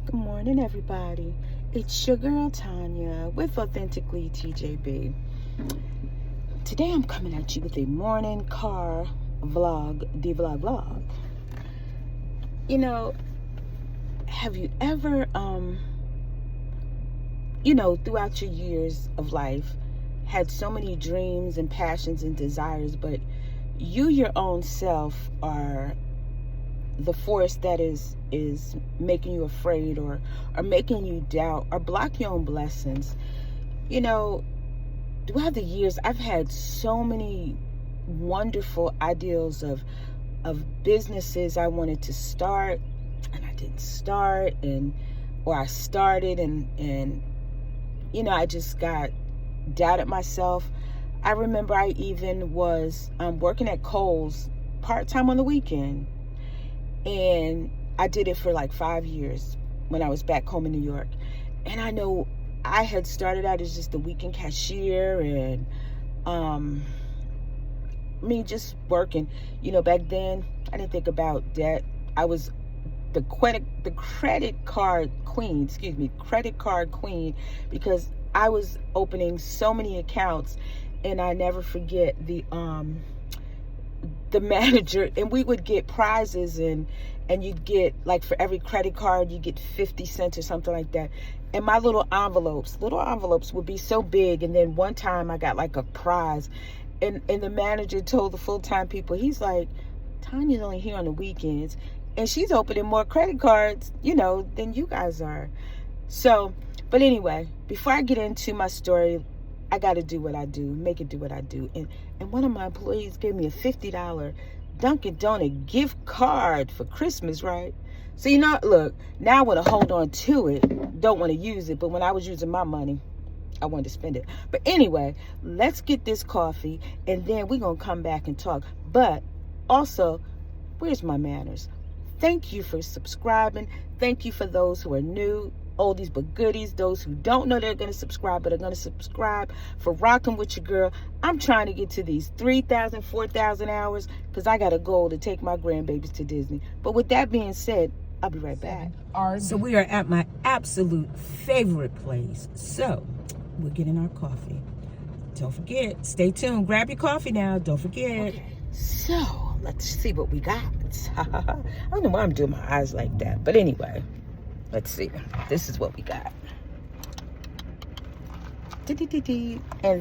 Good morning, everybody. It's your girl Tanya with Authentically TJB. Today I'm coming at you with a morning car vlog, vlog. Have you ever, throughout your years of life, had so many dreams and passions and desires, but you, your own self, are the force that is making you afraid or making you doubt or block your own blessings. Throughout the years, I've had so many wonderful ideals of businesses I wanted to start, and I didn't start, or I started and I just got doubted myself. I remember I even was working at Kohl's part-time on the weekend. And I did it for like 5 years when I was back home in New York. And I know I had started out as just a weekend cashier and just working. Back then I didn't think about debt. I was the credit card queen, because I was opening so many accounts. And I never forget the manager, and we would get prizes, and you'd get, like, for every credit card you get 50 cents or something like that. And my little envelopes would be so big. And then one time I got like a prize, and the manager told the full-time people, he's like, Tanya's only here on the weekends and she's opening more credit cards than you guys are. So, but anyway, before I get into my story, I got to do what I do, make it do what I do. And one of my employees gave me a $50 Dunkin' Donut gift card for Christmas, right? So, look, now I want to hold on to it. Don't want to use it. But when I was using my money, I wanted to spend it. But anyway, let's get this coffee, and then we're going to come back and talk. But also, where's my manners? Thank you for subscribing. Thank you for those who are new. Oldies but goodies, those who don't know they're going to subscribe but are going to subscribe, for rocking with your girl. I'm trying to get to these 3,000, 4,000 hours because I got a goal to take my grandbabies to Disney. But with that being said, I'll be right back. So we are at my absolute favorite place. So we're getting our coffee. Don't forget, stay tuned. Grab your coffee now. Don't forget. Okay. So let's see what we got. I don't know why I'm doing my eyes like that. But anyway. Let's see. This is what we got. And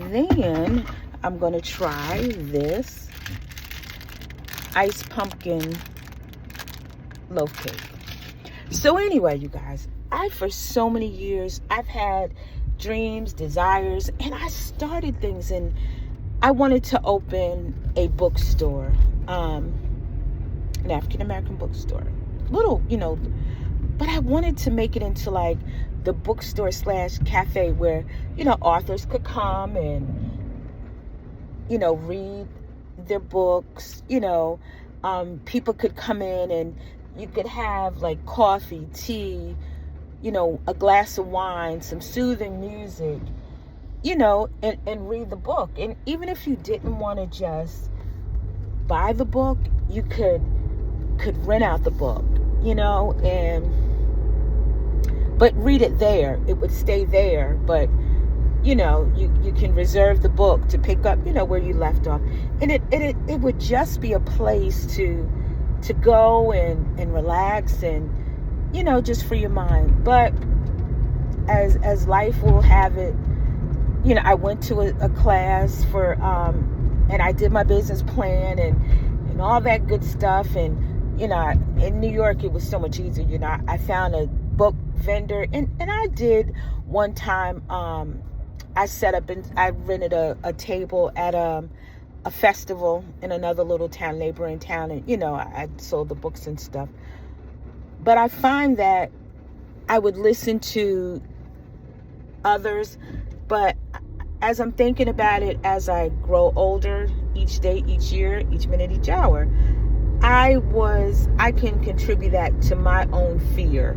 then I'm going to try this iced pumpkin loaf cake. So anyway, you guys, for so many years, I've had dreams, desires, and I started things, and I wanted to open a bookstore, an African-American bookstore. Little, but I wanted to make it into like the bookstore / cafe where, authors could come and, read their books, people could come in and you could have like coffee, tea, a glass of wine, some soothing music, and read the book. And even if you didn't want to just buy the book, you could rent out the book, but read it there. It would stay there, but you can reserve the book to pick up, where you left off. And it would just be a place to go and relax and, just for your mind. But as life will have it, I went to a class for, and I did my business plan and all that good stuff. And, in New York, it was so much easier. I found a book vendor, and I did one time, I set up and I rented a table at a festival in another little town, neighboring town, and I sold the books and stuff. But I find that I would listen to others, but as I'm thinking about it, as I grow older, each day, each year, each minute, each hour, I can contribute that to my own fear,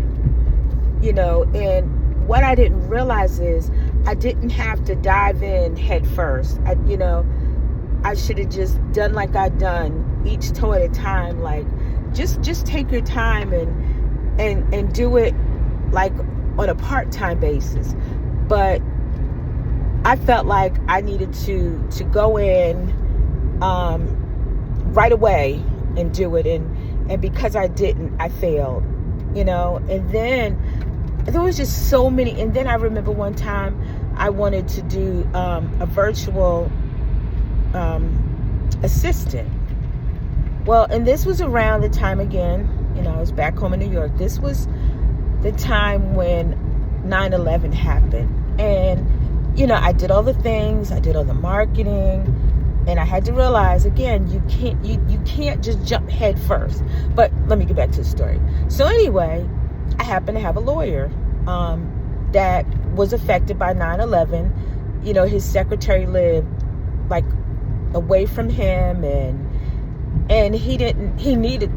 and what I didn't realize is I didn't have to dive in head first. I should have just done like I'd done, each toe at a time. Like, just take your time and do it like on a part-time basis, but I felt like I needed to go in right away and do it, and because I didn't, I failed, and then there was just so many. And then I remember one time I wanted to do a virtual assistant. Well, and this was around the time, again, I was back home in New York. This was the time when 9/11 happened. And, I did all the things, I did all the marketing, and I had to realize, again, you can't just jump head first. But let me get back to the story. So anyway, I happened to have a lawyer that was affected by 9/11. His secretary lived like away from him, and he needed,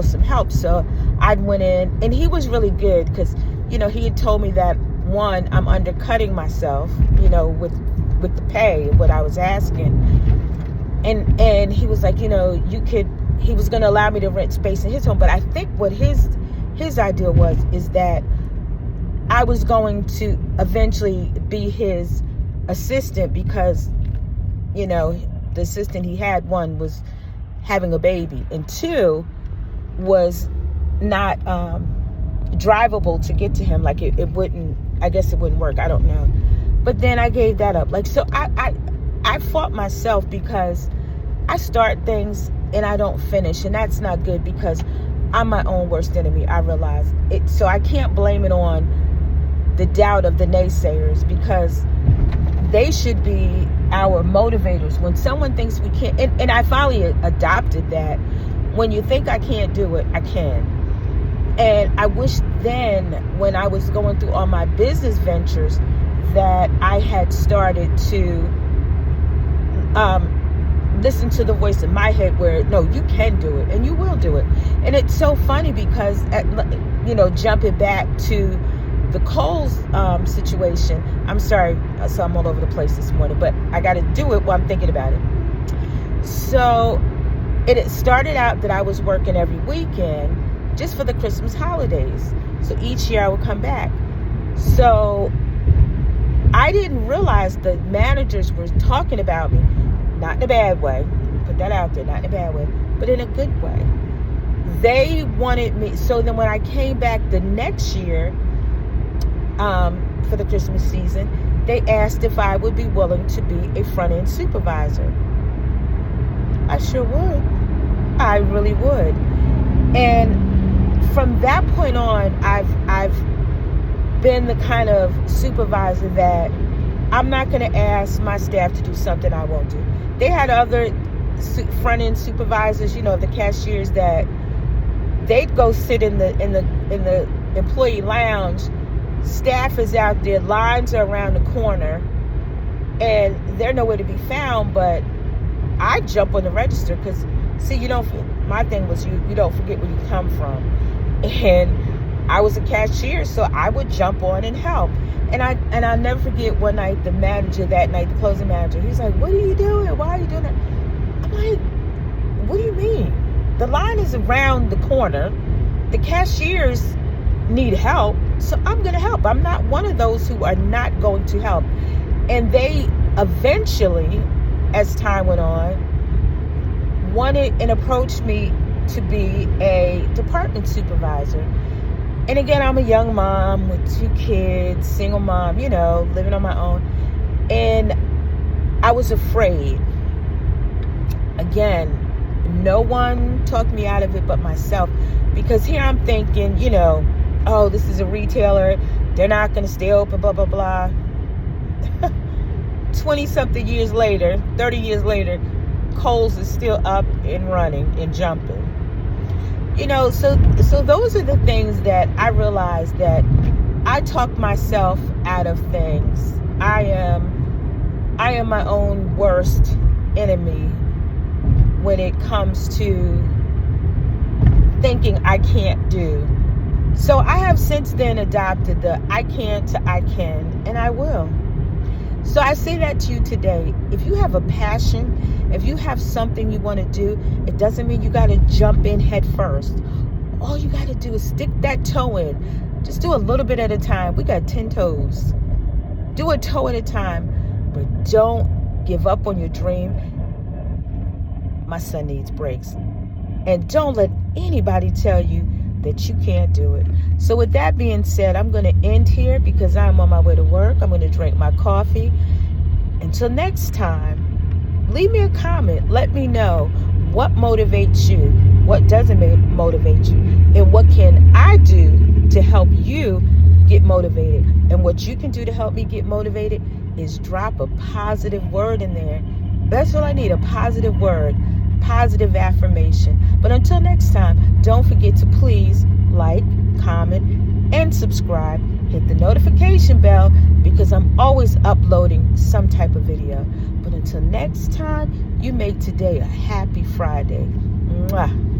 some help. So I went in, and he was really good because, he had told me that, one, I'm undercutting myself, with the pay, what I was asking. And he was like, he was going to allow me to rent space in his home. But I think what his idea is that I was going to eventually be his assistant because, the assistant he had, one, was having a baby, and two, was not drivable to get to him. Like it wouldn't, I guess it wouldn't work. I don't know. But then I gave that up. Like, so I fought myself because I start things and I don't finish, and that's not good because I'm my own worst enemy. I realize it. So I can't blame it on the doubt of the naysayers, because they should be our motivators. When someone thinks we can't, and I finally adopted that, when you think I can't do it, I can. And I wish then, when I was going through all my business ventures, that I had started to listen to the voice in my head where, no, you can do it and you will do it. And it's so funny because, jumping back to the Kohl's situation, I'm sorry, so I'm all over the place this morning, but I got to do it while I'm thinking about it. So it started out that I was working every weekend just for the Christmas holidays. So each year I would come back. So I didn't realize the managers were talking about me, not in a bad way, put that out there, not in a bad way, but in a good way. They wanted me. So then when I came back the next year, for the Christmas season, they asked if I would be willing to be a front-end supervisor. I sure would. I really would. And from that point on, I've been the kind of supervisor that I'm not going to ask my staff to do something I won't do. They had other front-end supervisors, the cashiers, that they'd go sit in the employee lounge. Staff is out there, lines are around the corner, and they're nowhere to be found. But I jump on the register because, see, my thing was you don't forget where you come from. And I was a cashier, so I would jump on and help. And I'll never forget one night, the manager that night, the closing manager, he's like, "What are you doing? Why are you doing that?" I'm like, "What do you mean? The line is around the corner. The cashiers need help, so I'm going to help. I'm not one of those who are not going to help." And they eventually, as time went on, wanted and approached me to be a department supervisor. And again, I'm a young mom with 2 kids, single mom, living on my own. And I was afraid. Again, no one talked me out of it but myself, because here I'm thinking, oh, this is a retailer, they're not going to stay open, blah, blah, blah. 20-something years later, 30 years later, Kohl's is still up and running and jumping. So those are the things that I realized, that I talk myself out of things. I am my own worst enemy when it comes to thinking I can't do. So I have since then adopted the I can to I can, and I will. So I say that to you today. If you have a passion, if you have something you want to do, it doesn't mean you got to jump in head first. All you got to do is stick that toe in. Just do a little bit at a time. We got 10 toes. Do a toe at a time, but don't give up on your dream. My son needs breaks. And don't let anybody tell you that you can't do it. So with that being said, I'm going to end here because I'm on my way to work. I'm going to drink my coffee. Until next time, leave me a comment. Let me know what motivates you, what doesn't motivate you, and what can I do to help you get motivated. And what you can do to help me get motivated is drop a positive word in there. That's all I need, a positive word, positive affirmation. But until next time, don't forget to please like, comment, and subscribe. Hit the notification bell because I'm always uploading some type of video. But until next time, you make today a happy Friday. Mwah.